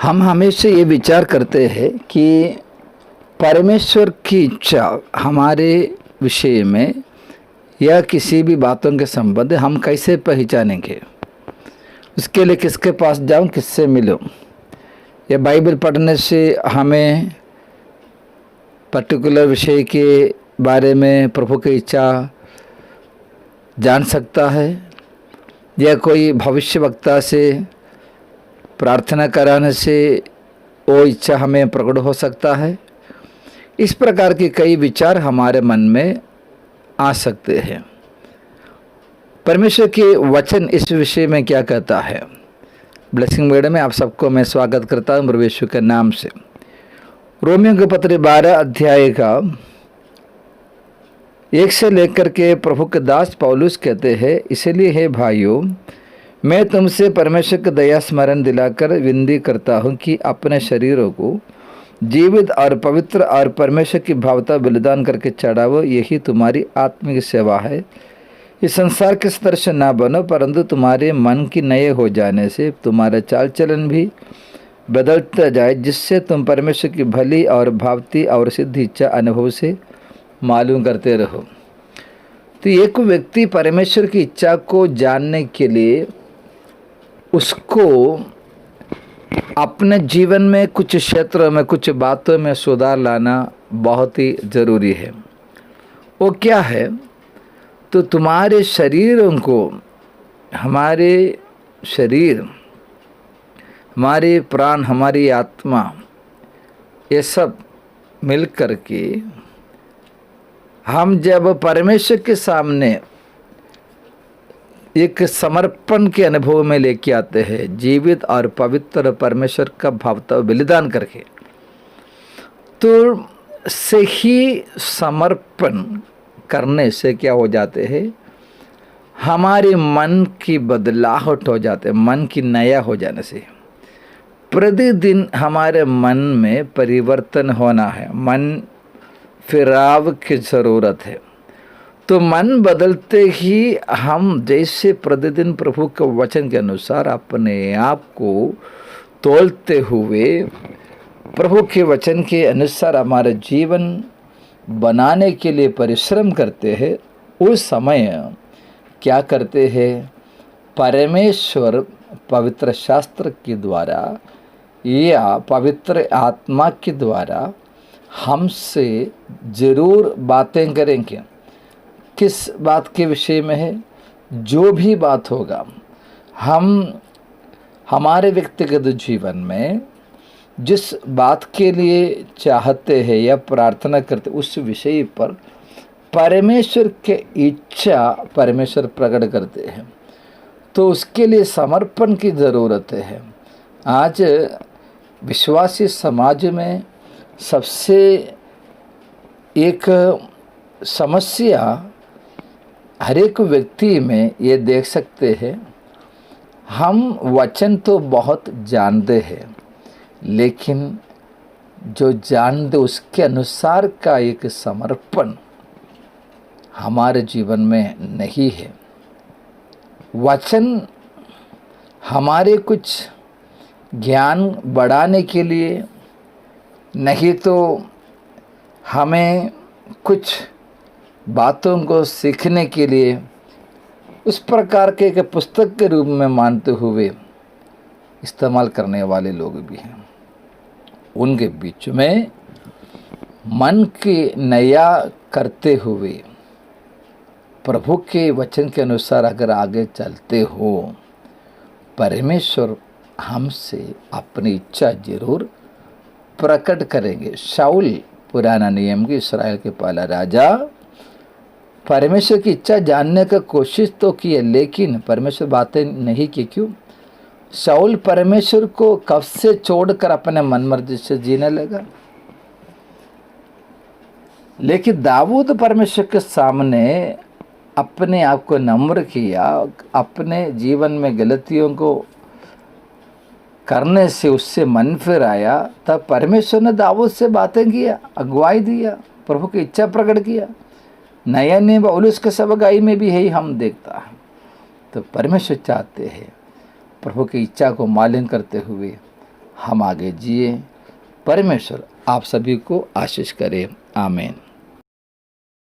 हम हमेशा ये विचार करते हैं कि परमेश्वर की इच्छा हमारे विषय में या किसी भी बातों के संबंध हम कैसे पहचानेंगे। उसके लिए किसके पास जाऊं, किससे मिलूं। या बाइबल पढ़ने से हमें पर्टिकुलर विषय के बारे में प्रभु की इच्छा जान सकता है, या कोई भविष्यवक्ता से प्रार्थना कराने से वो इच्छा हमें प्रकट हो सकता है। इस प्रकार के कई विचार हमारे मन में आ सकते हैं। परमेश्वर के वचन इस विषय में क्या कहता है। ब्लेसिंग वर्ड में आप सबको मैं स्वागत करता हूँ प्रभु यीशु के नाम से। रोमियो के पत्र 12 अध्याय का 1 से लेकर के प्रभु के दास पौलुस कहते हैं, इसलिए हे भाइयों, मैं तुमसे परमेश्वर की दया स्मरण दिलाकर विनती करता हूँ कि अपने शरीरों को जीवित और पवित्र और परमेश्वर की भावता बलिदान करके चढ़ाओ, यही तुम्हारी आत्मिक सेवा है। इस संसार के स्तर से ना बनो, परंतु तुम्हारे मन की नए हो जाने से तुम्हारा चाल चलन भी बदलता जाए, जिससे तुम परमेश्वर की भली और भावती और सिद्ध इच्छा अनुभव से मालूम करते रहो। तो एक व्यक्ति परमेश्वर की इच्छा को जानने के लिए उसको अपने जीवन में कुछ क्षेत्रों में कुछ बातों में सुधार लाना बहुत ही ज़रूरी है। वो क्या है? तो तुम्हारे शरीरों को, हमारे शरीर, हमारे प्राण, हमारी आत्मा, ये सब मिल कर के हम जब परमेश्वर के सामने एक समर्पण के अनुभव में लेके आते हैं, जीवित और पवित्र परमेश्वर का भावता बलिदान करके, तो सही समर्पण करने से क्या हो जाते हैं, हमारे मन की बदलाहट हो जाते हैं। मन की नया हो जाने से प्रतिदिन हमारे मन में परिवर्तन होना है, मन फिराव की ज़रूरत है। तो मन बदलते ही हम जैसे प्रतिदिन प्रभु के वचन के अनुसार अपने आप को तोलते हुए प्रभु के वचन के अनुसार हमारा जीवन बनाने के लिए परिश्रम करते हैं, उस समय क्या करते हैं, परमेश्वर पवित्र शास्त्र के द्वारा या पवित्र आत्मा के द्वारा हमसे ज़रूर बातें करेंगे। किस बात के विषय में है? जो भी बात होगा, हम हमारे व्यक्तिगत जीवन में जिस बात के लिए चाहते हैं या प्रार्थना करते, उस विषय पर परमेश्वर के इच्छा परमेश्वर प्रकट करते हैं। तो उसके लिए समर्पण की ज़रूरत है। आज विश्वासी समाज में सबसे एक समस्या हर एक व्यक्ति में ये देख सकते हैं, हम वचन तो बहुत जानते हैं, लेकिन जो जानते उसके अनुसार का एक समर्पण हमारे जीवन में नहीं है। वचन हमारे कुछ ज्ञान बढ़ाने के लिए, नहीं तो हमें कुछ बातों को सीखने के लिए उस प्रकार के एक पुस्तक के रूप में मानते हुए इस्तेमाल करने वाले लोग भी हैं। उनके बीच में मन के नया करते हुए प्रभु के वचन के अनुसार अगर आगे चलते हो, परमेश्वर हमसे अपनी इच्छा जरूर प्रकट करेंगे। शाऊल पुराना नियम के इस्राएल के पहला राजा, परमेश्वर की इच्छा जानने का कोशिश तो की है, लेकिन परमेश्वर बातें नहीं की। क्यों? शाऊल परमेश्वर को कब से छोड़कर अपने मनमर्जी से जीने लगा। लेकिन दाऊद परमेश्वर के सामने अपने आप को नम्र किया, अपने जीवन में गलतियों को करने से उससे मन फिर आया, तब परमेश्वर ने दाऊद से बातें किया, अगुवाई दिया, प्रभु की इच्छा प्रकट किया। नया नियम पौलुस के सभागाई में भी है, हम देखता है। तो परमेश्वर चाहते हैं प्रभु की इच्छा को मालूम करते हुए हम आगे जिए। परमेश्वर आप सभी को आशीष करे। आमीन।